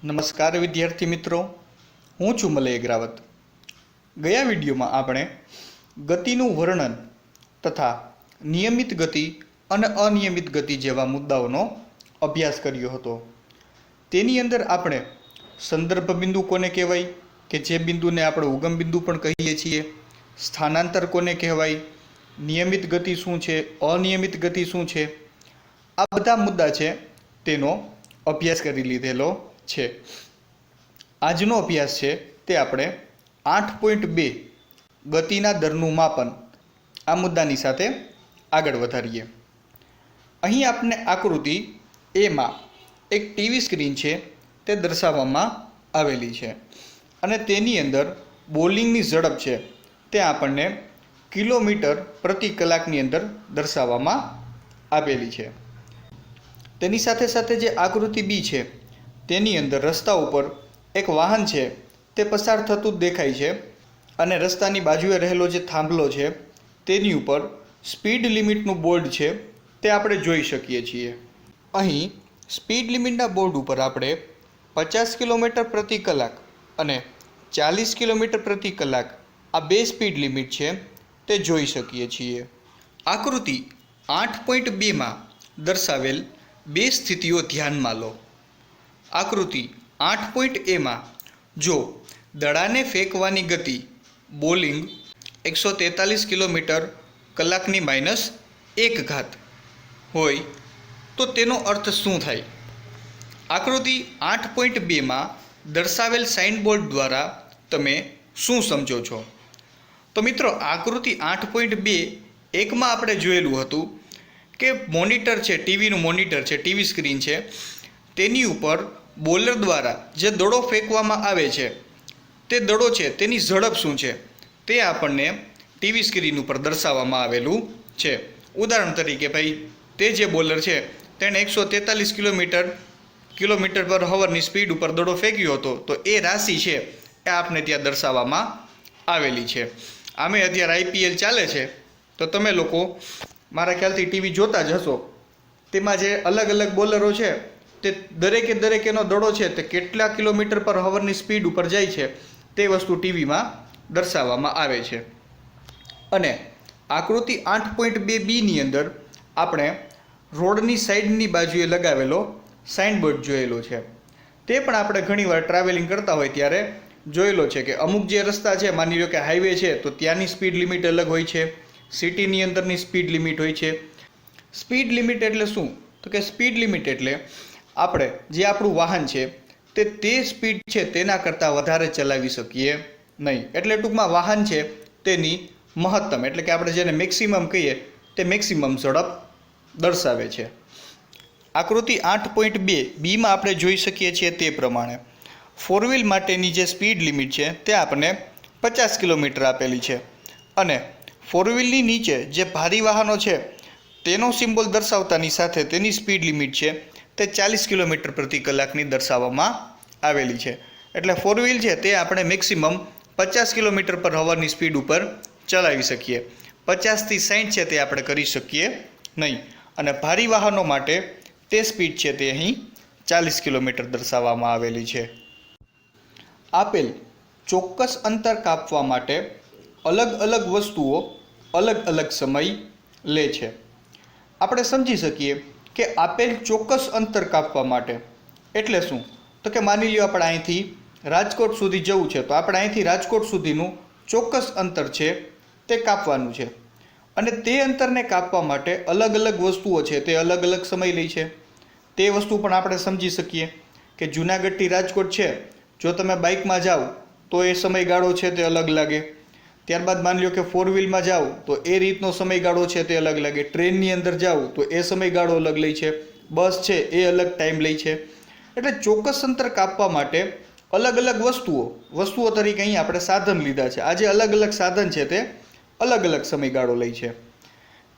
નમસ્કાર વિદ્યાર્થી મિત્રો, હું છું મલય અગ્રાવત. ગયા વિડીયોમાં આપણે ગતિનું વર્ણન તથા નિયમિત ગતિ અને અનિયમિત ગતિ જેવા મુદ્દાઓનો અભ્યાસ કર્યો હતો. તેની અંદર આપણે સંદર્ભ બિંદુ કોને કહેવાય કે જે બિંદુને આપણે ઉગમ બિંદુ પણ કહીએ છીએ, સ્થાનાંતર કોને કહેવાય, નિયમિત ગતિ શું છે, અનિયમિત ગતિ શું છે, આ બધા મુદ્દા છે તેનો અભ્યાસ કરી લીધેલો છે. આજનો અભ્યાસ છે તે આપણે 8.2 ગતિના દરનું માપન આ મુદ્દાની સાથે આગળ વધારીએ. અહીં આપણે આકૃતિ એમાં એક ટીવી સ્ક્રીન છે તે દર્શાવવામાં આવેલી છે અને તેની અંદર બોલિંગની ઝડપ છે તે આપણને કિલોમીટર પ્રતિ કલાકની અંદર દર્શાવવામાં આવેલી છે. તેની સાથે સાથે જે આકૃતિ બી છે તેની અંદર રસ્તા ઉપર એક વાહન છે તે પસાર થતું જ દેખાય છે અને રસ્તાની બાજુએ રહેલો જે થાંભલો છે તેની ઉપર સ્પીડ લિમિટનું બોર્ડ છે તે આપણે જોઈ શકીએ છીએ. અહીં સ્પીડ લિમિટના બોર્ડ ઉપર આપણે 50 કિલોમીટર પ્રતિ કલાક અને 40 કિલોમીટર પ્રતિ કલાક આ બે સ્પીડ લિમિટ છે તે જોઈ શકીએ છીએ. આકૃતિ 8.2માં દર્શાવેલ બે સ્થિતિઓ ધ્યાનમાં લો. આકૃતિ 8.a જો દડાને ફેંકવાની ગતિ બોલિંગ 143 કિલોમીટર કલાકની -1 ઘાત હોય તો તેનો અર્થ શું થાય? આકૃતિ 8.2માં દર્શાવેલ સાઇનબોર્ડ દ્વારા તમે શું સમજો છો? તો મિત્રો, આકૃતિ 8.2 આપણે જોયેલું હતું કે મોનિટર છે, ટીવીનું મોનિટર છે, ટીવી સ્ક્રીન છે, તેની ઉપર બોલર દ્વારા જે દડો ફેંકવામાં આવે છે તે દડો છે તેની ઝડપ શું છે તે આપણને ટીવી સ્ક્રીન ઉપર દર્શાવવામાં આવેલું છે. ઉદાહરણ તરીકે ભાઈ, તે જે બોલર છે તેણે 143 કિલોમીટર પર હવરની સ્પીડ ઉપર દડો ફેંક્યો હતો, તો એ રાશિ છે એ આપને ત્યાં દર્શાવવામાં આવેલી છે. આમે અત્યારે IPL ચાલે છે તો તમે લોકો મારા ખ્યાલથી ટીવી જોતા જ હશો. તેમાં જે અલગ અલગ બોલરો છે તે દરેકેનો દડો છે તે કેટલા કિલોમીટર પર હવરની સ્પીડ ઉપર જાય છે તે વસ્તુ ટીવીમાં દર્શાવવામાં આવે છે. અને આકૃતિ 8.2bની અંદર આપણે રોડની સાઈડની બાજુએ લગાવેલો સાઇનબોર્ડ જોયેલો છે. તે પણ આપણે ઘણીવાર ટ્રાવેલિંગ કરતા હોય ત્યારે જોયેલો છે કે અમુક જે રસ્તા છે, માની લો કે હાઈવે છે, તો ત્યાંની સ્પીડ લિમિટ અલગ હોય છે, સિટીની અંદરની સ્પીડ લિમિટ હોય છે. સ્પીડ લિમિટ એટલે શું? તો કે સ્પીડ લિમિટ એટલે આપણે જે આપણું વાહન છે તે સ્પીડ છે તેના કરતાં વધારે ચલાવી શકીએ નહીં. એટલે ટૂંકમાં વાહન છે તેની મહત્તમ, એટલે કે આપણે જેને મેક્સિમમ કહીએ તે મેક્સિમમ ઝડપ દર્શાવે છે. આકૃતિ 8.2bમાં આપણે જોઈ શકીએ છીએ તે પ્રમાણે ફોર વ્હીલ માટેની જે સ્પીડ લિમિટ છે તે આપણને 50 કિલોમીટર આપેલી છે અને ફોર વ્હીલની નીચે જે ભારી વાહનો છે તેનો સિમ્બોલ દર્શાવતાની સાથે તેની સ્પીડ લિમિટ છે તે 40 કિલોમીટર પ્રતિ કલાકની દર્શાવવામાં આવેલી છે. એટલે ફોર વ્હીલ છે તે આપણે મેક્સિમમ 50 કિલોમીટર પર હવરની સ્પીડ ઉપર ચલાવી શકીએ. 50થી 60 છે તે આપણે કરી શકીએ નહીં. અને ભારી વાહનો માટે તે સ્પીડ છે તે અહીં 40 કિલોમીટર દર્શાવવામાં આવેલી છે. આપેલ ચોક્કસ અંતર કાપવા માટે અલગ અલગ વસ્તુઓ અલગ અલગ સમય લે છે. આપણે સમજી શકીએ કે આપેલ ચોક્કસ અંતર કાપવા માટે એટલે શું? તો કે માની લો આપણે અહીંથી રાજકોટ સુધી જવું છે, તો આપણે અહીંથી રાજકોટ સુધીનું ચોક્કસ અંતર છે તે કાપવાનું છે અને તે અંતરને કાપવા માટે અલગ અલગ વસ્તુઓ છે તે અલગ અલગ સમય લે છે. તે વસ્તુ પણ આપણે સમજી શકીએ કે જૂનાગઢથી રાજકોટ છે, જો તમે બાઇકમાં જાઓ તો એ સમયગાળો છે તે અલગ લાગે. ત્યારબાદ માની લો કે ફોર વ્હીલમાં જાઓ તો એ રીતનો સમયગાળો છે તે અલગ લાગે. ટ્રેનની અંદર જાઓ તો એ સમયગાળો અલગ લે છે. બસ છે એ અલગ ટાઈમ લે છે. એટલે ચોક્કસ અંતર કાપવા માટે અલગ અલગ વસ્તુઓ તરીકે અહીં આપણે સાધન લીધા છે. આ જે અલગ અલગ સાધન છે તે અલગ અલગ સમયગાળો લે છે.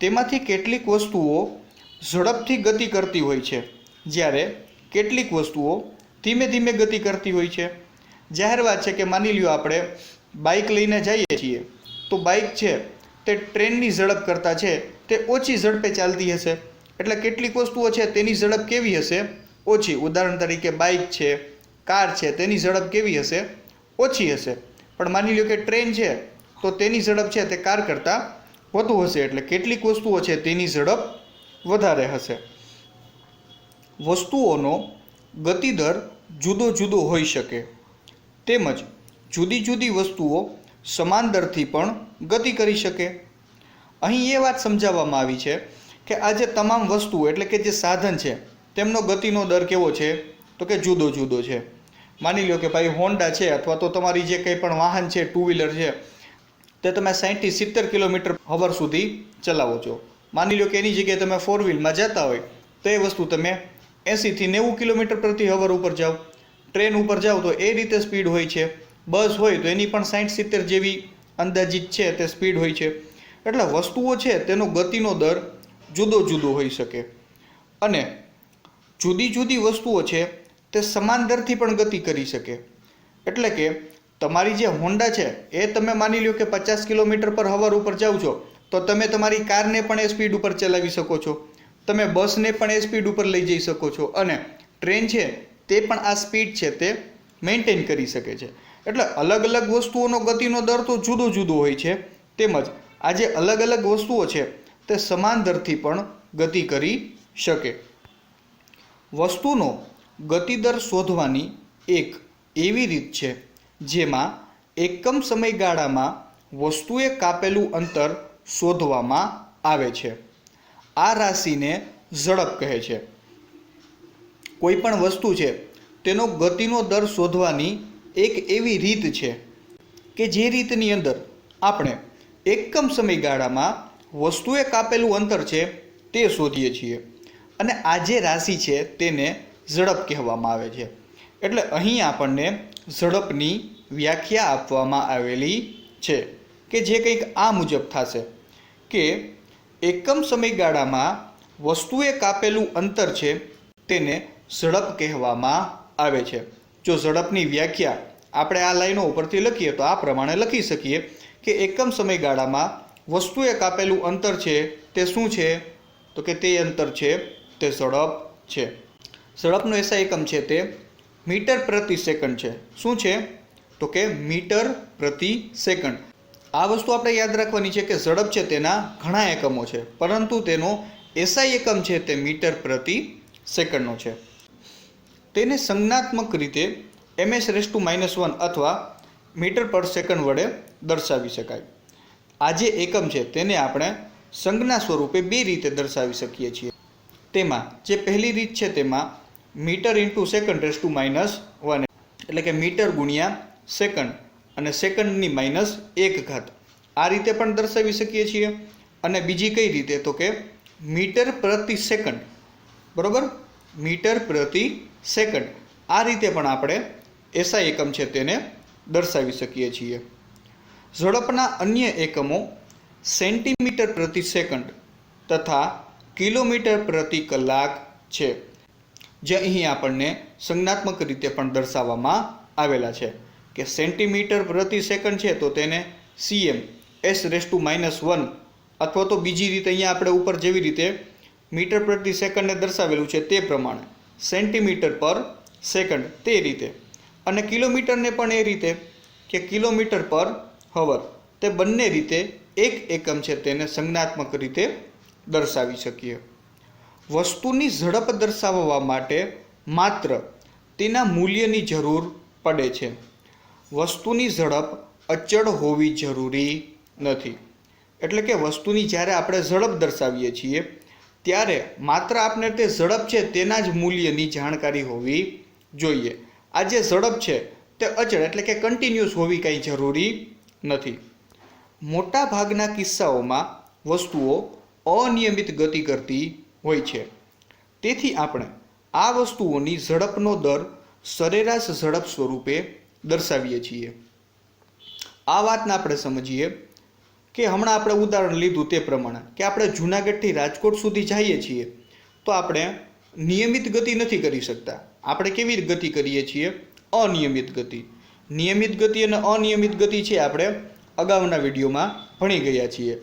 તેમાંથી કેટલીક વસ્તુઓ ઝડપથી ગતિ કરતી હોય છે, જ્યારે કેટલીક વસ્તુઓ ધીમે ધીમે ગતિ કરતી હોય છે. જાહેર વાત છે કે માની લ્યો આપણે બાઇક લઈને જઈએ છીએ તો બાઇક છે તે ટ્રેનની ઝડપ કરતાં છે તે ઓછી ઝડપે ચાલતી હશે. એટલે કેટલીક વસ્તુઓ છે તેની ઝડપ કેવી હશે? ઓછી. ઉદાહરણ તરીકે બાઇક છે, કાર છે તેની ઝડપ કેવી હશે? ઓછી હશે. પણ માની લો કે ટ્રેન છે તો તેની ઝડપ છે તે કાર કરતાં વધુ હશે. એટલે કેટલીક વસ્તુઓ છે તેની ઝડપ વધારે હશે. વસ્તુઓનો ગતિદર જુદો જુદો હોઈ શકે, તેમજ જુદી જુદી વસ્તુઓ સમાન દરથી પણ ગતિ કરી શકે. અહીં એ વાત સમજાવવામાં આવી છે કે આ જે તમામ વસ્તુઓ એટલે કે જે સાધન છે તેમનો ગતિનો દર કેવો છે? તો કે જુદો જુદો છે. માની લો કે ભાઈ હોન્ડા છે અથવા તો તમારી જે કંઈ પણ વાહન છે, ટુ વ્હીલર છે, તે તમે 60 થી 70 કિલોમીટર/અવર સુધી ચલાવો છો. માની લો કે એની જગ્યાએ તમે 4 વ્હીલમાં જતા હોય તો એ વસ્તુ તમે 80 થી 90 કિલોમીટર/અવર ઉપર જાઓ. ટ્રેન ઉપર જાઓ તો એ રીતે સ્પીડ હોય છે. બસ હોય તો એની પણ 60-70 જેવી અંદાજિત છે તે સ્પીડ હોય છે. એટલે વસ્તુઓ છે તેનો ગતિનો દર જુદો જુદો હોઈ શકે. અને જુદી જુદી વસ્તુઓ છે તે સમાન દરથી પણ ગતિ કરી શકે. એટલે કે તમારી જે હોન્ડા છે એ તમે માની લો કે 50 કિલોમીટર/અવર ઉપર જાઓ છો તો તમે તમારી કારને પણ એ સ્પીડ ઉપર ચલાવી શકો છો. તમે બસને પણ એ સ્પીડ ઉપર લઈ જઈ શકો છો. અને ટ્રેન છે તે પણ આ સ્પીડ છે તે મેન્ટેન કરી શકે છે. એટલે અલગ અલગ વસ્તુઓનો ગતિનો દર તો જુદો જુદો હોય છે. તેમજ આ જે અલગ અલગ વસ્તુઓ છે તે સમાન દરથી પણ ગતિ કરી શકે. વસ્તુનો ગતિદર શોધવાની એક એવી રીત છે જેમાં એકમ સમયગાળામાં વસ્તુએ કાપેલું અંતર શોધવામાં આવે છે. આ રાશિને ઝડપ કહે છે. કોઈ પણ વસ્તુ છે તેનો ગતિનો દર શોધવાની એક એવી રીત છે કે જે રીતની અંદર આપણે એકમ સમયગાળામાં વસ્તુએ કાપેલું અંતર છે તે શોધીએ છીએ. અને આ જે રાશિ છે તેને ઝડપ કહેવામાં આવે છે. એટલે અહીં આપણને ઝડપની વ્યાખ્યા આપવામાં આવેલી છે કે જે કંઈક આ મુજબ થશે કે એકમ સમયગાળામાં વસ્તુએ કાપેલું અંતર છે તેને ઝડપ કહેવામાં આવે છે. જો ઝડપની વ્યાખ્યા આપણે આ લાઈનો ઉપરથી લખીએ તો આ પ્રમાણે લખી શકીએ કે એકમ સમયગાળામાં વસ્તુએ કાપેલું અંતર છે તે શું છે? તો કે તે અંતર છે તે ઝડપ છે. ઝડપનો એસઆઈ એકમ છે તે મીટર પ્રતિ સેકન્ડ છે. શું છે? તો કે મીટર પ્રતિ સેકન્ડ. આ વસ્તુ આપણે યાદ રાખવાની છે કે ઝડપ છે તેના ઘણા એકમો છે, પરંતુ તેનો એસઆઈ એકમ છે તે મીટર પ્રતિ સેકન્ડનો છે. તેને સંજ્ઞાત્મક રીતે ms/-1 અથવા મીટર પર સેકન્ડ વડે દર્શાવી શકાય. આ જે એકમ છે તેને આપણે સંજ્ઞા સ્વરૂપે બે રીતે દર્શાવી શકીએ છીએ. તેમાં જે પહેલી રીત છે તેમાં મીટર ઇન્ટુ સેકન્ડ/-1 એટલે કે મીટર ગુણ્યા સેકન્ડ અને સેકન્ડની -1 આ રીતે પણ દર્શાવી શકીએ છીએ. અને બીજી કઈ રીતે? તો કે મીટર પ્રતિ સેકન્ડ, બરોબર, મીટર પ્રતિ સેકન્ડ. આ રીતે પણ આપણે એસઆઈ એકમ છે તેને દર્શાવી શકીએ છીએ. ઝડપના અન્ય એકમો સેન્ટીમીટર પ્રતિ સેકન્ડ તથા કિલોમીટર પ્રતિ કલાક છે, જે અહીં આપણને સંજ્ઞાત્મક રીતે પણ દર્શાવવામાં આવેલા છે કે સેન્ટીમીટર પ્રતિ સેકન્ડ છે તો તેને cm s/-1 અથવા તો બીજી રીતે અહીંયા આપણે ઉપર જેવી રીતે મીટર પ્રતિ સેકન્ડને દર્શાવેલું છે તે પ્રમાણે સેન્ટીમીટર પર સેકન્ડ તે રીતે, અને કિલોમીટરને પણ એ રીતે કે કિલોમીટર પર હવર. તે બંને રીતે એક એકમ છે તેને સંજ્ઞાત્મક રીતે દર્શાવી શકીએ. વસ્તુની ઝડપ દર્શાવવા માટે માત્ર તેના મૂલ્યની જરૂર પડે છે. વસ્તુની ઝડપ અચળ હોવી જરૂરી નથી. એટલે કે વસ્તુની જ્યારે આપણે ઝડપ દર્શાવીએ છીએ ત્યારે માત્ર આપણે તે ઝડપ છે તેના જ મૂલ્યની જાણકારી હોવી જોઈએ. આ જે ઝડપ છે તે અચળ એટલે કે કન્ટિન્યુઅસ હોવી કંઈ જરૂરી નથી. મોટા ભાગના કિસ્સાઓમાં વસ્તુઓ અનિયમિત ગતિ કરતી હોય છે. તેથી આપણે આ વસ્તુઓની ઝડપનો દર સરેરાશ ઝડપ સ્વરૂપે દર્શાવીએ છીએ. આ વાતને આપણે સમજીએ કે હમણાં આપણે ઉદાહરણ લીધું તે પ્રમાણે કે આપણે જૂનાગઢથી રાજકોટ સુધી જઈએ છીએ તો આપણે નિયમિત ગતિ નથી કરી શકતા. આપણે કેવી ગતિ કરીએ છીએ? અનિયમિત ગતિ. નિયમિત ગતિ અને અનિયમિત ગતિ છે આપણે અગાઉના વિડીયોમાં ભણી ગયા છીએ.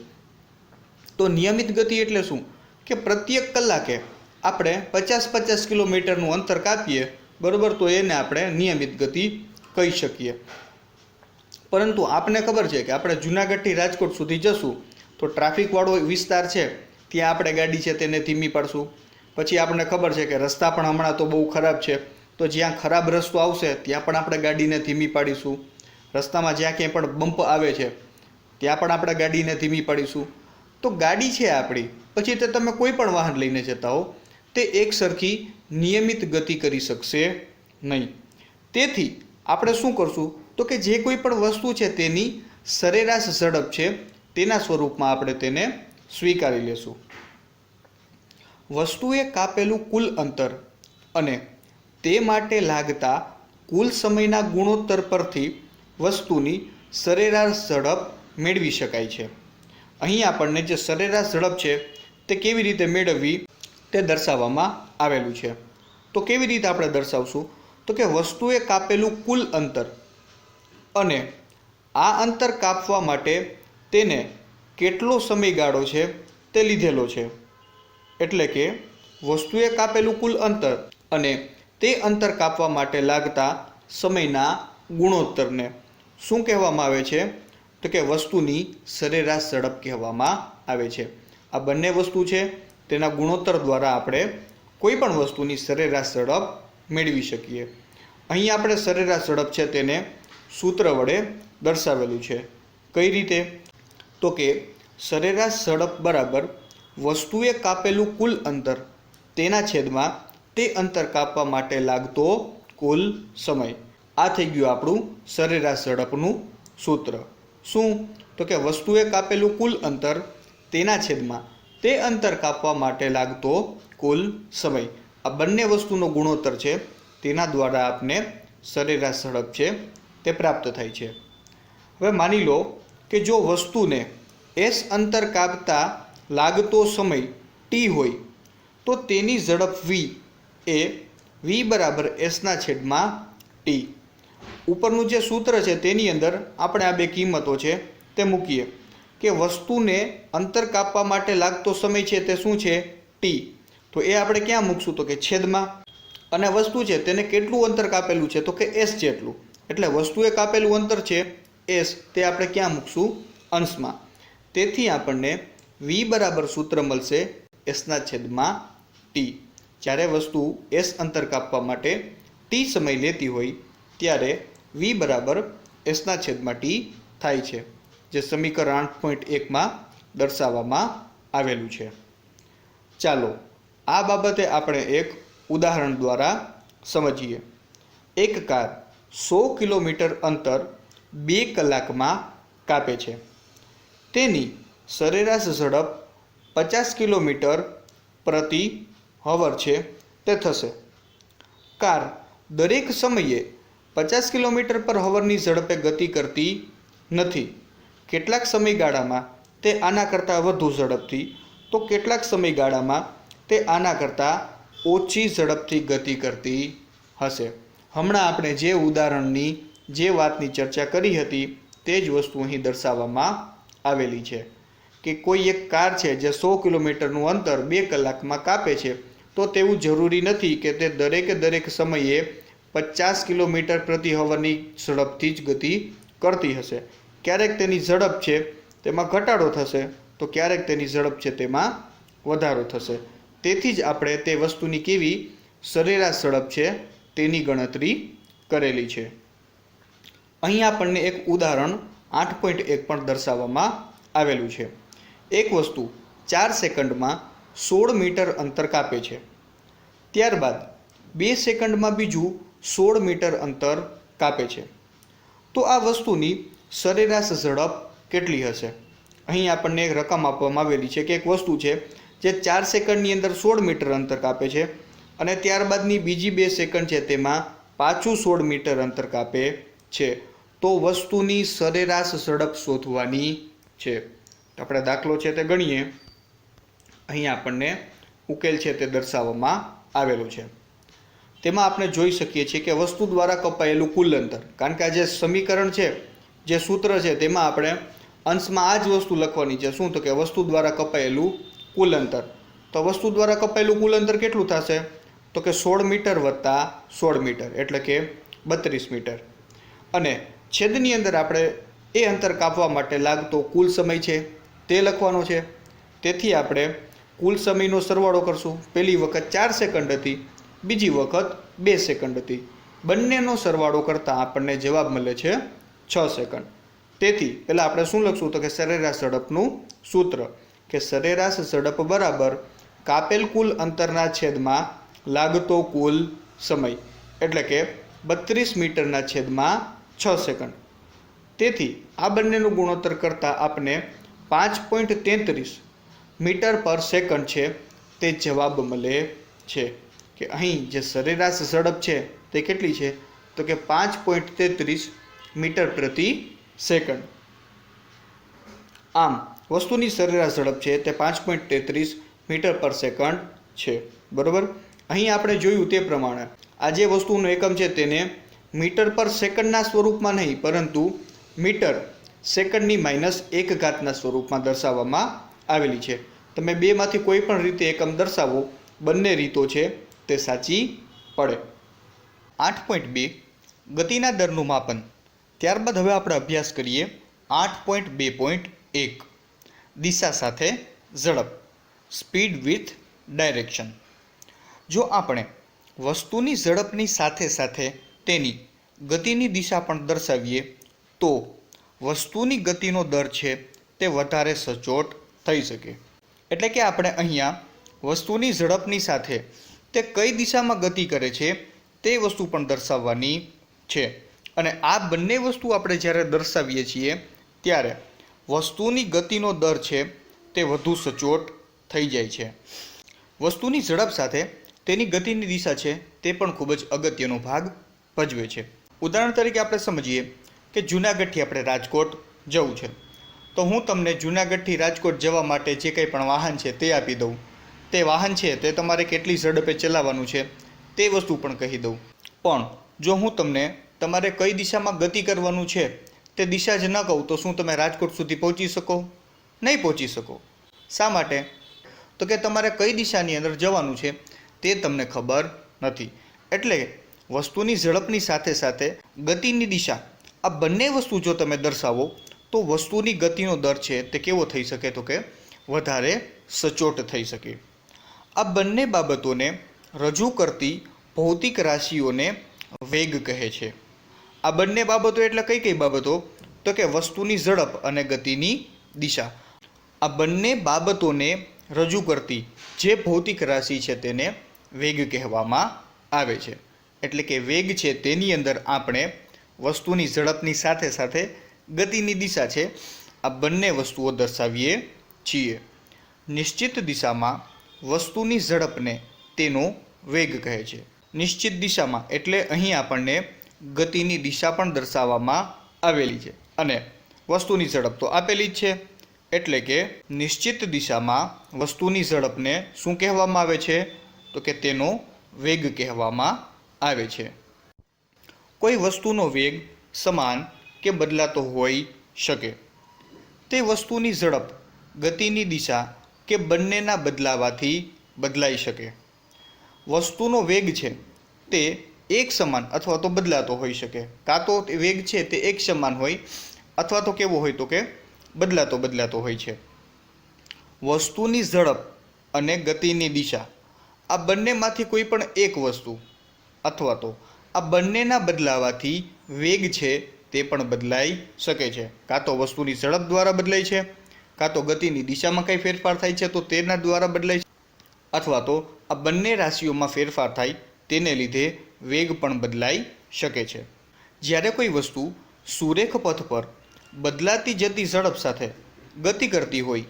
તો નિયમિત ગતિ એટલે શું? કે પ્રત્યેક કલાકે આપણે 50-50 કિલોમીટરનું અંતર કાપીએ બરાબર, તો એને આપણે નિયમિત ગતિ કહી શકીએ. પરંતુ આપને ખબર છે કે આપણે જુનાગઢથી રાજકોટ સુધી જશું તો ટ્રાફિકવાળો વિસ્તાર છે ત્યાં આપણે ગાડી છે તેને ધીમી પાડશું. પછી આપણને ખબર છે કે રસ્તા પણ હમણાં તો બહુ ખરાબ છે, તો જ્યાં ખરાબ રસ્તો આવશે ત્યાં પણ આપણે ગાડીને ધીમી પાડીશું. રસ્તામાં જ્યાં ક્યાંય પણ બમ્પ આવે છે ત્યાં પણ આપણે ગાડીને ધીમી પાડીશું. તો ગાડી છે આપણી, પછી તે તમે કોઈ પણ વાહન લઈને જતા હો, તે એક સરખી નિયમિત ગતિ કરી શકશે નહીં. તેથી આપણે શું કરશું તો કે જે કોઈ પણ વસ્તુ છે તેની સરેરાશ ઝડપ છે તેના સ્વરૂપમાં આપણે તેને સ્વીકારી લેશું. વસ્તુએ કાપેલું કુલ અંતર અને તે માટે લાગતા કુલ સમયના ગુણોત્તર પરથી વસ્તુની સરેરાશ ઝડપ મેળવી શકાય છે. અહીં આપણને જે સરેરાશ ઝડપ છે તે કેવી રીતે મેળવવી તે દર્શાવવામાં આવેલું છે. તો કેવી રીતે આપણે દર્શાવશું તો કે વસ્તુએ કાપેલું કુલ અંતર અને આ અંતર કાપવા માટે તેને કેટલો સમયગાળો છે તે લીધેલો છે. એટલે કે વસ્તુએ કાપેલું કુલ અંતર અને તે અંતર કાપવા માટે લાગતા સમયના ગુણોત્તરને શું કહેવામાં આવે છે તો કે વસ્તુની સરેરાશ ઝડપ કહેવામાં આવે છે. આ બંને વસ્તુ છે તેના ગુણોત્તર દ્વારા આપણે કોઈ પણ વસ્તુની સરેરાશ ઝડપ મેળવી શકીએ. અહીં આપણે સરેરાશ ઝડપ છે તેને સૂત્ર વડે દર્શાવેલું છે. કઈ રીતે તો કે સરેરાશ ઝડપ બરાબર વસ્તુએ કાપેલું કુલ અંતર તેના છેદમાં તે અંતર કાપવા માટે લાગતો કુલ સમય. આ થઈ ગયું આપણું સરેરાશ ઝડપનું સૂત્ર. શું તો કે વસ્તુએ કાપેલું કુલ અંતર તેના છેદમાં તે અંતર કાપવા માટે લાગતો કુલ સમય. આ બંને વસ્તુનો ગુણોત્તર છે તેના દ્વારા આપને સરેરાશ ઝડપ છે તે પ્રાપ્ત થાય છે. હવે માની લો કે જો વસ્તુને s અંતર કાપતા લાગતો સમય t હોય તો તેની ઝડપ v એ v બરાબર sના છેદમાં t. ઉપરનું જે સૂત્ર છે તેની અંદર આપણે આ બે કિંમતો છે તે મૂકીએ કે વસ્તુને અંતર કાપવા માટે લાગતો સમય છે તે શું છે t, તો એ આપણે ક્યાં મૂકશું તો કે છેદમાં. અને વસ્તુ છે તેને કેટલું અંતર કાપેલું છે તો કે s જેટલું, એટલે વસ્તુએ કાપેલું અંતર છે s તે આપણે ક્યાં મૂકશું અંશમાં. તેથી આપણને v બરાબર સૂત્ર મળશે sના છેદમાં t. જ્યારે વસ્તુ s અંતર કાપવા માટે t સમય લેતી હોય ત્યારે v બરાબર sના છેદમાં t થાય છે, જે સમીકરણ 8.1માં દર્શાવવામાં આવેલું છે. ચાલો આ બાબતે આપણે એક ઉદાહરણ દ્વારા સમજીએ. એક કાર 100 કિલોમીટર અંતર 2 કલાકમાં કાપે છે. તેની સરેરાશ ઝડપ 50 કિલોમીટર પ્રતિ અવર છે તે થશે. કાર દરેક સમયે 50 કિલોમીટર પર અવરની ઝડપે ગતિ કરતી નથી. કેટલાક સમયગાળામાં તે આના કરતાં વધુ ઝડપથી તો કેટલાક સમયગાળામાં તે આના કરતાં ઓછી ઝડપથી ગતિ કરતી હશે. હમણાં આપણે જે ઉદાહરણની જે વાતની ચર્ચા કરી હતી તે જ વસ્તુ અહીં દર્શાવવામાં આવેલી છે કે કોઈ એક કાર છે જે 100 કિલોમીટરનું અંતર 2 કલાકમાં કાપે છે, તો તેવું જરૂરી નથી કે તે દરેક સમયે 50 કિલોમીટર પ્રતિ અવરની ઝડપથી જ ગતિ કરતી હશે. ક્યારેક તેની ઝડપ છે તેમાં ઘટાડો થશે તો ક્યારેક તેની ઝડપ છે તેમાં વધારો થશે. તેથી જ આપણે તે વસ્તુની કેવી સરેરાશ ઝડપ છે તેની ગણતરી કરેલી છે. અહીં આપણને એક ઉદાહરણ 8.1 પણ દર્શાવવામાં આવેલું છે. એક વસ્તુ 4 સેકન્ડમાં 16 મીટર અંતર કાપે છે. ત્યારબાદ 2 સેકન્ડમાં બીજું 16 મીટર અંતર કાપે છે. તો આ વસ્તુની સરેરાશ ઝડપ કેટલી હશે? અહીં આપણને એક રકમ આપવામાં આવેલી છે કે એક વસ્તુ છે જે 4 સેકન્ડની અંદર 16 મીટર અંતર કાપે છે અને ત્યારબાદની બીજી 2 સેકન્ડ છે તેમાં પાછું 16 મીટર અંતર કાપે છે. તો વસ્તુની સરેરાશ ઝડપ શોધવાની છે. આપણે દાખલો છે તે ગણીએ. અહીં આપણને ઉકેલ છે તે દર્શાવવામાં આવેલો છે. તેમાં આપણે જોઈ શકીએ છીએ કે વસ્તુ દ્વારા કપાયેલું કુલ અંતર, કારણ કે આ જે સમીકરણ છે જે સૂત્ર છે તેમાં આપણે અંશમાં આ જ વસ્તુ લખવાની છે. શું તો કે વસ્તુ દ્વારા કપાયેલું કુલ અંતર. તો વસ્તુ દ્વારા કપાયેલું કુલ અંતર કેટલું થશે તો કે 16 મીટર વત્તા 16 મીટર એટલે કે 32 મીટર. અને છેદની અંદર આપણે એ અંતર કાપવા માટે લાગતો કુલ સમય છે તે લખવાનો છે. તેથી આપણે કુલ સમયનો સરવાળો કરશું. પહેલી વખત 4 સેકન્ડ હતી, બીજી વખત 2 સેકન્ડ હતી. બંનેનો સરવાળો કરતાં આપણને જવાબ મળે છે 6 સેકન્ડ. તેથી પહેલાં આપણે શું લખશું તો કે સરેરાશ ઝડપનું સૂત્ર કે સરેરાશ ઝડપ બરાબર કાપેલ કુલ અંતરના છેદમાં લાગતો કુલ સમય એટલે કે 32 મીટરના છેદમાં 6 સેકન્ડ. તેથી આ બંનેનું ગુણોત્તર કરતાં આપણે 5.33 મીટર પર સેકન્ડ છે તે જવાબ મળે છે. કે અહીં જે સરેરાશ ઝડપ છે તે કેટલી છે તો કે 5.33 મીટર પ્રતિ સેકન્ડ. આમ વસ્તુની સરેરાશ ઝડપ છે તે 5.33 મીટર પર સેકન્ડ છે. બરાબર. અહીં આપણે જોયું તે પ્રમાણે આ જે વસ્તુનો એકમ છે તેને મીટર પર સેકન્ડના સ્વરૂપમાં નહીં પરંતુ મીટર સેકન્ડની -1 સ્વરૂપમાં દર્શાવવામાં આવેલી છે. તમે બેમાંથી કોઈ પણ રીતે એકમ દર્શાવો, બંને રીતો છે તે સાચી પડે. 8.2 ગતિના દરનું માપન. ત્યારબાદ હવે આપણે અભ્યાસ કરીએ 8.2.1 દિશા સાથે ઝડપ, સ્પીડ વિથ ડાયરેક્શન. જો આપણે વસ્તુની ઝડપની સાથે સાથે તેની ગતિની દિશા પણ દર્શાવીએ તો વસ્તુની ગતિનો દર છે તે વધારે સચોટ થઈ શકે. એટલે કે આપણે અહીંયા વસ્તુની ઝડપની સાથે તે કઈ દિશામાં ગતિ કરે છે તે વસ્તુ પણ દર્શાવવાની છે. અને આ બંને વસ્તુ આપણે જ્યારે દર્શાવીએ છીએ ત્યારે વસ્તુની ગતિનો દર છે તે વધુ સચોટ થઈ જાય છે. વસ્તુની ઝડપ સાથે તેની ગતિની દિશા છે તે પણ ખૂબ જ અગત્યનો ભાગ ભજવે છે. ઉદાહરણ તરીકે આપણે સમજીએ કે જૂનાગઢથી આપણે રાજકોટ જવું છે, તો હું તમને જૂનાગઢથી રાજકોટ જવા માટે જે કંઈ પણ વાહન છે તે આપી દઉં. તે વાહન છે તે તમારે કેટલી ઝડપે ચલાવવાનું છે તે વસ્તુ પણ કહી દઉં. પણ જો હું તમને તમારે કઈ દિશામાં ગતિ કરવાનું છે તે દિશા જ ન કહું તો શું તમે રાજકોટ સુધી પહોંચી શકો? નહીં પહોંચી શકો. શા માટે? તો કે તમારે કઈ દિશાની અંદર જવાનું છે તે તમને ખબર નથી. એટલે વસ્તુની ઝડપની સાથે સાથે ગતિની દિશા આ બંને વસ્તુ જો તમે દર્શાવો તો વસ્તુની ગતિનો દર છે તે કેવો થઈ શકે તો કે વધારે સચોટ થઈ શકે. આ બંને બાબતોને રજૂ કરતી ભૌતિક રાશિઓને વેગ કહે છે. આ બંને બાબતો એટલે કઈ કઈ બાબતો તો કે વસ્તુની ઝડપ અને ગતિની દિશા. આ બંને બાબતોને રજૂ કરતી જે ભૌતિક રાશિ છે તેને વેગ કહેવામાં આવે છે. એટલે કે વેગ છે તેની અંદર આપણે વસ્તુની ઝડપની સાથે સાથે ગતિની દિશા છે આ બંને વસ્તુઓ દર્શાવીએ છીએ. નિશ્ચિત દિશામાં વસ્તુની ઝડપને તેનો વેગ કહે છે. નિશ્ચિત દિશામાં એટલે અહીં આપણને ગતિની દિશા પણ દર્શાવવામાં આવેલી છે અને વસ્તુની ઝડપ તો આપેલી જ છે. એટલે કે નિશ્ચિત દિશામાં વસ્તુની ઝડપને શું કહેવામાં આવે છે તો કે તેનો વેગ કહેવામાં આવે છે. કોઈ વસ્તુનો વેગ સમાન કે બદલાતો હોઈ શકે. તે વસ્તુની ઝડપ, ગતિની દિશા કે બંનેના બદલાવાથી બદલાઈ શકે. વસ્તુનો વેગ છે તે એક સમાન અથવા તો બદલાતો હોઈ શકે. કાં તો વેગ છે તે એક સમાન હોય અથવા તો કેવો હોય તો કે બદલાતો હોય છે. વસ્તુની ઝડપ અને ગતિની દિશા આ બંનેમાંથી કોઈ પણ એક વસ્તુ અથવા તો આ બંનેના બદલાવાથી વેગ છે તે પણ બદલાઈ શકે છે. કાં તો વસ્તુની ઝડપ દ્વારા બદલાય છે, કાં તો ગતિની દિશામાં કંઈ ફેરફાર થાય છે તો તેના દ્વારા બદલાય છે, અથવા તો આ બંને રાશિઓમાં ફેરફાર થાય તેને લીધે વેગ પણ બદલાઈ શકે છે. જ્યારે કોઈ વસ્તુ સુરેખ પથ પર બદલાતી જતી ઝડપ સાથે ગતિ કરતી હોય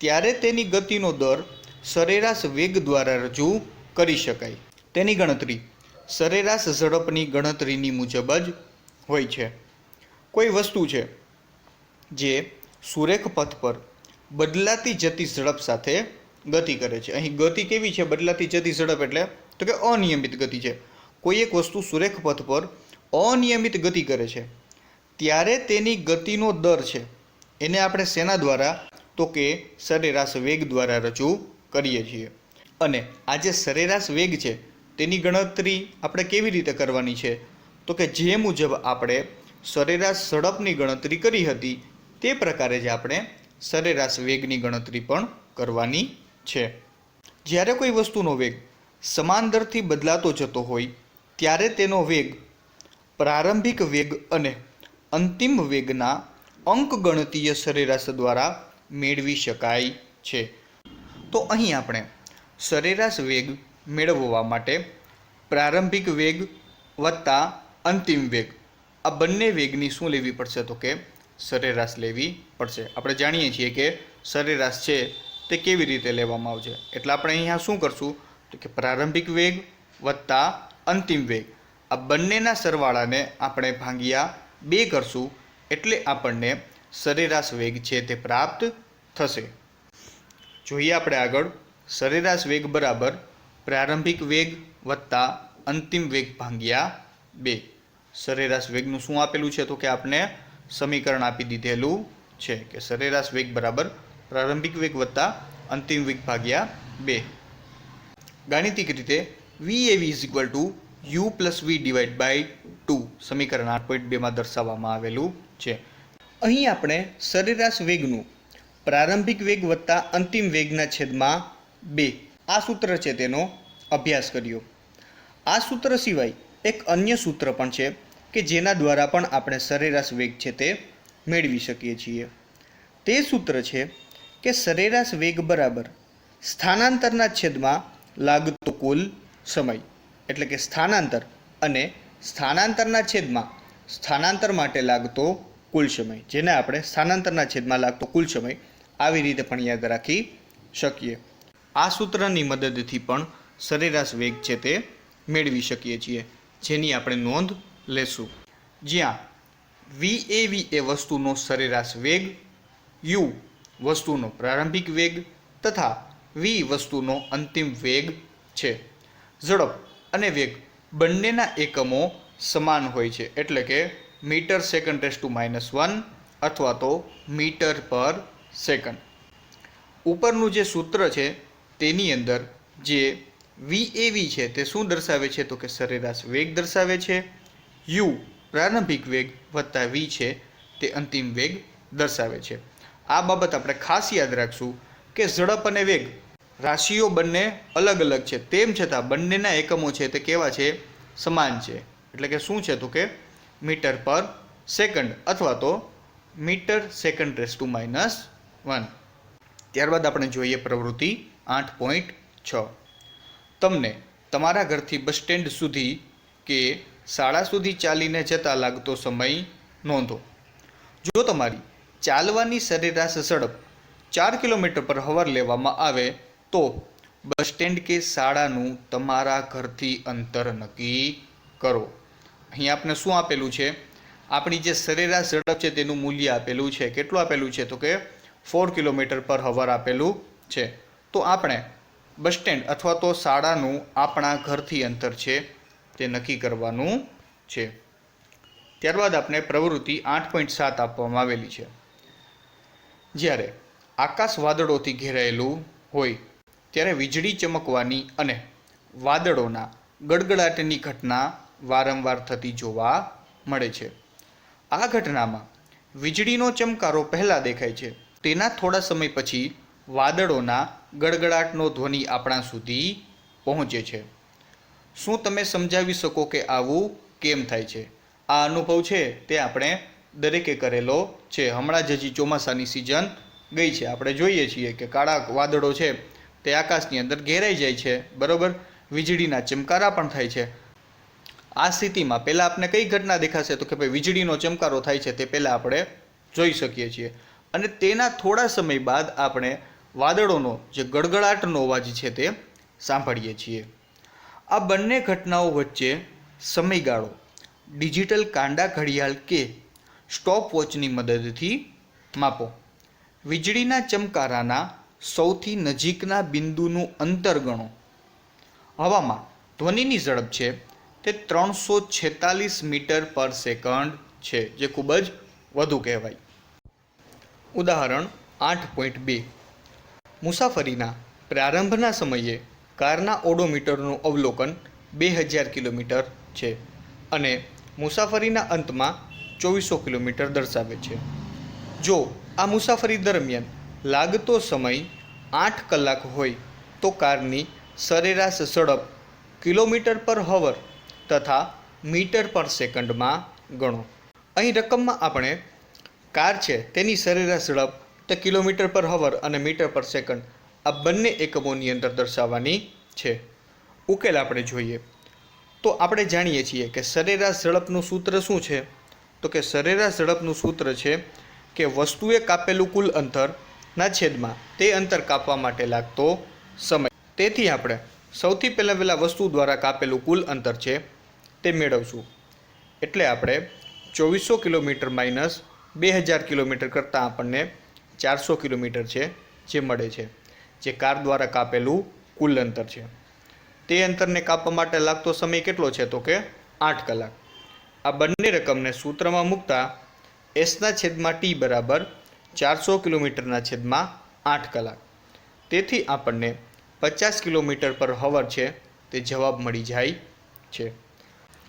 ત્યારે તેની ગતિનો દર સરેરાશ વેગ દ્વારા રજૂ કરી શકાય. તેની ગણતરી સરેરાશ ઝડપની ગણતરીની મુજબ જ હોય છે. કોઈ વસ્તુ છે જે સુરેખ પથ પર બદલાતી જતી ઝડપ સાથે ગતિ કરે છે. અહીં ગતિ કેવી છે? બદલાતી જતી ઝડપ એટલે તો કે અનિયમિત ગતિ છે. કોઈ એક વસ્તુ સુરેખ પથ પર અનિયમિત ગતિ કરે છે ત્યારે તેની ગતિનો દર છે એને આપણે શેના દ્વારા તો કે સરેરાશ વેગ દ્વારા રજૂ કરીએ છીએ. અને આ જે સરેરાશ વેગ છે તેની ગણતરી આપણે કેવી રીતે કરવાની છે? તો કે જે મુજબ આપણે સરેરાશ ઝડપની ગણતરી કરી હતી તે પ્રકારે જ આપણે સરેરાશ વેગની ગણતરી પણ કરવાની છે. જ્યારે કોઈ વસ્તુનો વેગ સમાન દરથી બદલાતો જતો હોય ત્યારે તેનો વેગ પ્રારંભિક વેગ અને અંતિમ વેગના અંકગણિતીય સરેરાશ દ્વારા મેળવી શકાય છે. તો અહીં આપણે સરેરાશ વેગ મેળવવા માટે પ્રારંભિક વેગ વત્તા અંતિમ વેગ આ બંને વેગની શું લેવી પડશે? તો કે સરેરાશ લેવી પડશે. આપણે જાણીએ છીએ કે સરેરાશ છે તે કેવી રીતે લેવામાં આવશે. એટલે આપણે અહીંયા શું કરશું? તો કે પ્રારંભિક વેગ વત્તા અંતિમ વેગ આ બંનેના સરવાળાને આપણે ભાગ્યા 2 કરશું એટલે આપણને સરેરાશ વેગ છે તે પ્રાપ્ત થશે. જોઈએ આપણે આગળ. સરેરાશ વેગ બરાબર પ્રારંભિક વેગ વત્તા અંતિમ વેગ ભાગ્યા 2. સરેરાશ વેગનું શું આપેલું છે? તો કે આપણે સમીકરણ આપી દીધેલું છે કે સરેરાશ વેગ બરાબર પ્રારંભિક વેગ વત્તા અંતિમ વેગ ભાગ્યા 2. ગાણિતિક રીતે VAV U + V/2 સમીકરણ 8.2 માં દર્શાવવામાં આવેલું છે. અહીં આપણે સરેરાશ વેગનું પ્રારંભિક વેગ વત્તા અંતિમ વેગના છેદમાં 2 આ સૂત્ર છે તેનો અભ્યાસ કર્યો. આ સૂત્ર સિવાય એક અન્ય સૂત્ર પણ છે કે જેના દ્વારા પણ આપણે સરેરાશ વેગ છે તે મેળવી શકીએ છીએ. તે સૂત્ર છે કે સરેરાશ વેગ બરાબર સ્થાનાંતરના છેદમાં લાગતો કુલ સમય. એટલે કે સ્થાનાંતર અને સ્થાનાંતરના છેદમાં સ્થાનાંતર માટે લાગતો કુલ સમય, જેને આપણે સ્થાનાંતરના છેદમાં લાગતો કુલ સમય આવી રીતે પણ યાદ રાખી શકીએ. આ સૂત્રની મદદથી પણ સરેરાશ વેગ છે તે મેળવી શકીએ છીએ, જેની આપણે નોંધ લેશું. જ્યાં VAV એ વસ્તુનો સરેરાશ વેગ, U વસ્તુનો પ્રારંભિક વેગ તથા V વસ્તુનો અંતિમ વેગ છે. ઝડપ અને વેગ બંનેના એકમો સમાન હોય છે, એટલે કે મીટર સેકન્ડ રેઝ ટુ -1 અથવા તો મીટર પર સેકન્ડ. ઉપરનું જે સૂત્ર છે તેની અંદર જે VAV છે તે શું દર્શાવે છે? તો કે સરેરાશ વેગ દર્શાવે છે. U પ્રારંભિક વેગ વત્તા V છે તે અંતિમ વેગ દર્શાવે છે. આ બાબત આપણે ખાસ યાદ રાખશું કે ઝડપ અને વેગ રાશિઓ બંને અલગ અલગ છે, તેમ છતાં બંનેના એકમો છે તે કેવા છે? સમાન છે. એટલે કે શું છે? તો કે મીટર પર સેકન્ડ અથવા તો મીટર સેકન્ડ રેઝ ટુ -1. ત્યારબાદ આપણે જોઈએ પ્રવૃત્તિ 8.6. તમને તમારા ઘરથી બસ સ્ટેન્ડ સુધી કે શાળા સુધી ચાલીને જતા લાગતો સમય નોંધો. જો તમારી ચાલવાની સરેરાશ ઝડપ 4 કિલોમીટર/h લેવામાં આવે તો બસ સ્ટેન્ડ કે શાળાનું તમારા ઘરથી અંતર નક્કી કરો. અહીં આપણે શું આપેલું છે? આપણી જે સરેરાશ ઝડપ છે તેનું મૂલ્ય આપેલું છે. કેટલું આપેલું છે? તો કે 4 કિલોમીટર/h આપેલું છે. તો આપણે બસ સ્ટેન્ડ અથવા તો શાળાનું આપણા ઘરથી અંતર છે તે નક્કી કરવાનું છે. ત્યારબાદ આપણે પ્રવૃત્તિ 8.7 આપવામાં આવેલી છે. જ્યારે આકાશ વાદળોથી ઘેરાયેલું હોય ત્યારે વીજળી ચમકવાની અને વાદળોના ગડગડાટની ઘટના વારંવાર થતી જોવા મળે છે. આ ઘટનામાં વીજળીનો ચમકારો પહેલાં દેખાય છે. તેના થોડા સમય પછી વાદળોના ગડગડાટનો ધ્વનિ આપણા સુધી પહોંચે છે. શું તમે સમજાવી શકો કે આવું કેમ થાય છે? આ અનુભવ છે તે આપણે દરેકે કરેલો છે. હમણાં જ હજી ચોમાસાની સિઝન ગઈ છે, આપણે જોઈએ છીએ કે કાળા વાદળો છે તે આકાશની અંદર ઘેરાઈ જાય છે, બરાબર. વીજળીના ચમકારા પણ થાય છે. આ સ્થિતિમાં પહેલાં આપણે કઈ ઘટના દેખાશે? તો કે ભાઈ વીજળીનો ચમકારો થાય છે તે પહેલાં આપણે જોઈ શકીએ છીએ, અને તેના થોડા સમય બાદ આપણે વાદળોનો જે ગડગડાટનો અવાજ છે તે સાંભળીએ છીએ. આ બંને ઘટનાઓ વચ્ચે સમયગાળો ડિજિટલ કાંડા ઘડિયાળ કે સ્ટોપ વોચની મદદથી માપો. વીજળીના ચમકારાના સૌથી નજીકના બિંદુનું અંતર ગણો. હવામાં ધ્વનિની ઝડપ છે તે 346 મીટર/સેકન્ડ છે, જે ખૂબ જ વધુ કહેવાય. ઉદાહરણ 8.2. મુસાફરીના પ્રારંભના સમયે કારના ઓડોમીટરનું અવલોકન 2000 કિલોમીટર છે અને મુસાફરીના અંતમાં 2400 કિલોમીટર દર્શાવે છે. જો આ મુસાફરી દરમિયાન લાગતો સમય 8 કલાક હોય તો કારની સરેરાશ ઝડપ કિલોમીટર પર હવર તથા મીટર પર સેકન્ડમાં ગણો. અહીં રકમમાં આપણે કાર છે તેની સરેરાશ ઝડપ તે કિલોમીટર પર હવર અને મીટર પર સેકન્ડ આ બંને એકમોની અંદર દર્શાવવાની છે. ઉકેલ આપણે જોઈએ તો આપણે જાણીએ છીએ કે સરેરાશ ઝડપનું સૂત્ર શું છે, તો કે સરેરાશ ઝડપનું સૂત્ર છે કે વસ્તુએ કાપેલું કુલ અંતરના છેદમાં તે અંતર કાપવા માટે લાગતો સમય. તેથી આપણે સૌથી પહેલાં વસ્તુ દ્વારા કાપેલું કુલ અંતર છે તે મેળવશું. એટલે આપણે 2400 કિલોમીટર માઇનસ 2000 કિલોમીટર કરતાં આપણને 400 કિલોમીટર છે જે મળે છે, જે કાર દ્વારા કાપેલું કુલ અંતર છે. તે અંતરને કાપવા માટે લાગતો સમય કેટલો છે, તો કે 8 કલાક. આ બંને રકમને સૂત્રમાં મૂકતા S/T બરાબર 400 કિલોમીટરના છેદમાં 8 કલાક. તેથી આપણને 50 કિલોમીટર પર હવર છે તે જવાબ મળી જાય છે.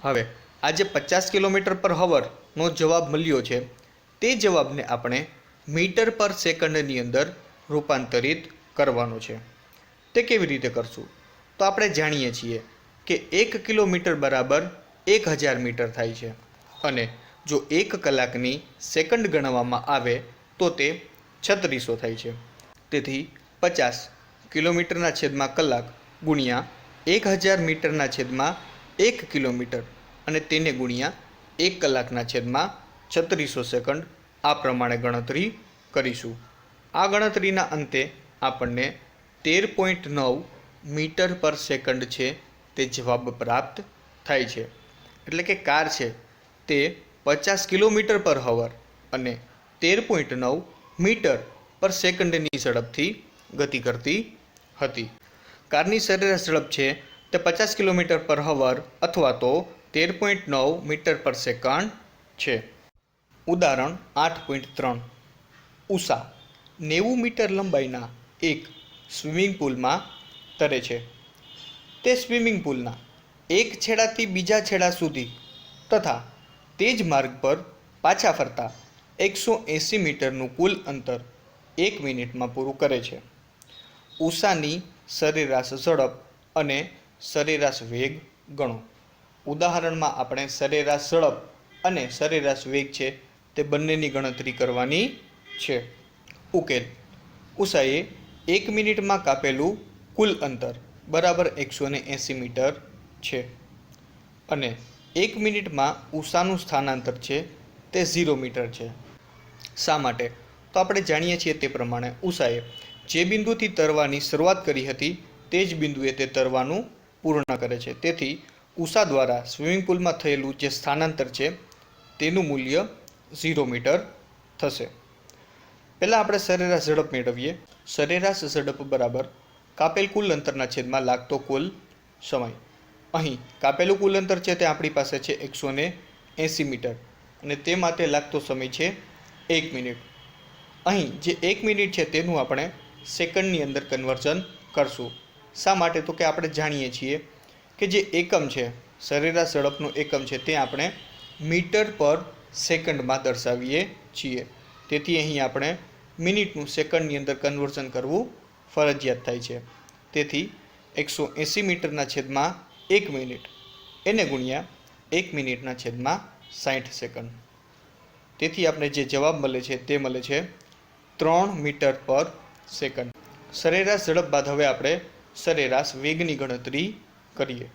હવે આ જે 50 કિલોમીટર પર હવરનો જવાબ મળ્યો છે તે જવાબને આપણે મીટર પર સેકન્ડની અંદર રૂપાંતરિત કરવાનો છે. તે કેવી રીતે કરશું, તો આપણે જાણીએ છીએ કે 1 કિલોમીટર બરાબર 1000 મીટર થાય છે અને જો 1 કલાકની સેકન્ડ ગણવામાં આવે તો તે 3600 થાય છે. તેથી 50 કિલોમીટરના છેદમાં કલાક ગુણ્યા 1000 મીટરના છેદમાં 1 કિલોમીટર અને તેને ગુણ્યા 1 કલાકના છેદમાં 3600 સેકન્ડ આ પ્રમાણે ગણતરી કરીશું. આ ગણતરીના અંતે આપણને 13.9 મીટર પર સેકન્ડ છે તે જવાબ પ્રાપ્ત થાય છે. એટલે કે કાર છે તે 50 કિલોમીટર પર હવર અને 13.9 મીટર પર સેકન્ડની ઝડપથી ગતિ કરતી હતી. કારની સરેરાશ ઝડપ છે તે 50 કિલોમીટર પર હવર અથવા તો 13.9 મીટર પર સેકન્ડ છે. ઉદાહરણ 8.3 ઉષા 90 મીટર લંબાઈના એક સ્વિમિંગ પુલમાં તરે છે. તે સ્વિમિંગ પુલના એક છેડાથી બીજા છેડા સુધી તથા તે જ માર્ગ પર પાછા ફરતા 180 મીટરનું કુલ અંતર 1 મિનિટમાં પૂરું કરે છે. ઉષાની સરેરાશ ઝડપ અને સરેરાશ વેગ ગણો. ઉદાહરણમાં આપણે સરેરાશ ઝડપ અને સરેરાશ વેગ છે તે બંનેની ગણતરી કરવાની છે. ઉકેલ: ઉષાએ 1 મિનિટમાં કાપેલું કુલ અંતર બરાબર 180 મીટર છે અને 1 મિનિટમાં ઉષાનું સ્થાનાંતર છે તે 0 મીટર છે. શા માટે? તો આપણે જાણીએ છીએ તે પ્રમાણે ઉષાએ જે બિંદુથી તરવાની શરૂઆત કરી હતી તે જ બિંદુએ તે તરવાનું પૂર્ણ કરે છે. તેથી ઉષા દ્વારા સ્વિમિંગ પુલમાં થયેલું જે સ્થાનાંતર છે તેનું મૂલ્ય 0 મીટર થશે. પહેલાં આપણે સરેરાશ ઝડપ મેળવીએ. સરેરાશ ઝડપ બરાબર કાપેલ કુલ અંતરના છેદમાં લાગતો કુલ સમય. અહીં કાપેલું કુલ અંતર છે તે આપણી પાસે છે 180 મીટર અને તે માટે લાગતો સમય છે 1 મિનિટ. અહીં જે 1 મિનિટ છે તેનું આપણે સેકન્ડની અંદર કન્વર્ઝન કરશું. શા માટે? તો કે આપણે જાણીએ છીએ કે જે એકમ છે સરેરાશ ઝડપનું એકમ છે તે આપણે મીટર પર સેકન્ડમાં દર્શાવીએ છીએ. તેથી અહીં આપણે મિનિટનું સેકન્ડની અંદર કન્વર્ઝન કરવું ફરજિયાત થાય છે. તેથી 180 મીટરના છેદમાં 1 મિનિટ એને ગુણ્યા 1 મિનિટના છેદમાં 60 સેકન્ડ. તેથી આપણે જે જવાબ મળે છે તે મળે છે 3 મીટર પર સેકન્ડ. સરેરાશ ઝડપ બાદ હવે આપણે સરેરાશ વેગની ગણતરી કરીએ.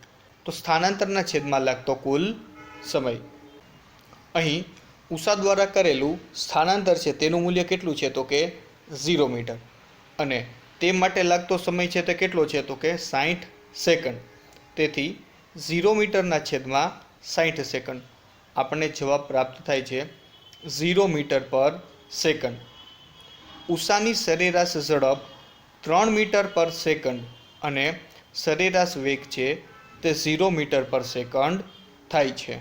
તો સ્થાનાંતરના છેદમાં લાગતો કુલ સમય. અહીં ઉષા દ્વારા કરેલું સ્થાનાંતર છે તેનું મૂલ્ય કેટલું છે? તો કે 0 મીટર અને તે માટે લાગતો સમય છે તે કેટલો છે? તો કે 60 સેકન્ડ. તેથી 0 મીટરના છેદમાં 60 સેકન્ડ આપણને જવાબ પ્રાપ્ત થાય છે 0 મીટર પર સેકન્ડ. ઉષાની સરેરાશ ઝડપ 3 મીટર પર સેકન્ડ અને સરેરાશ વેગ છે તે 0 મીટર પર સેકન્ડ થાય છે.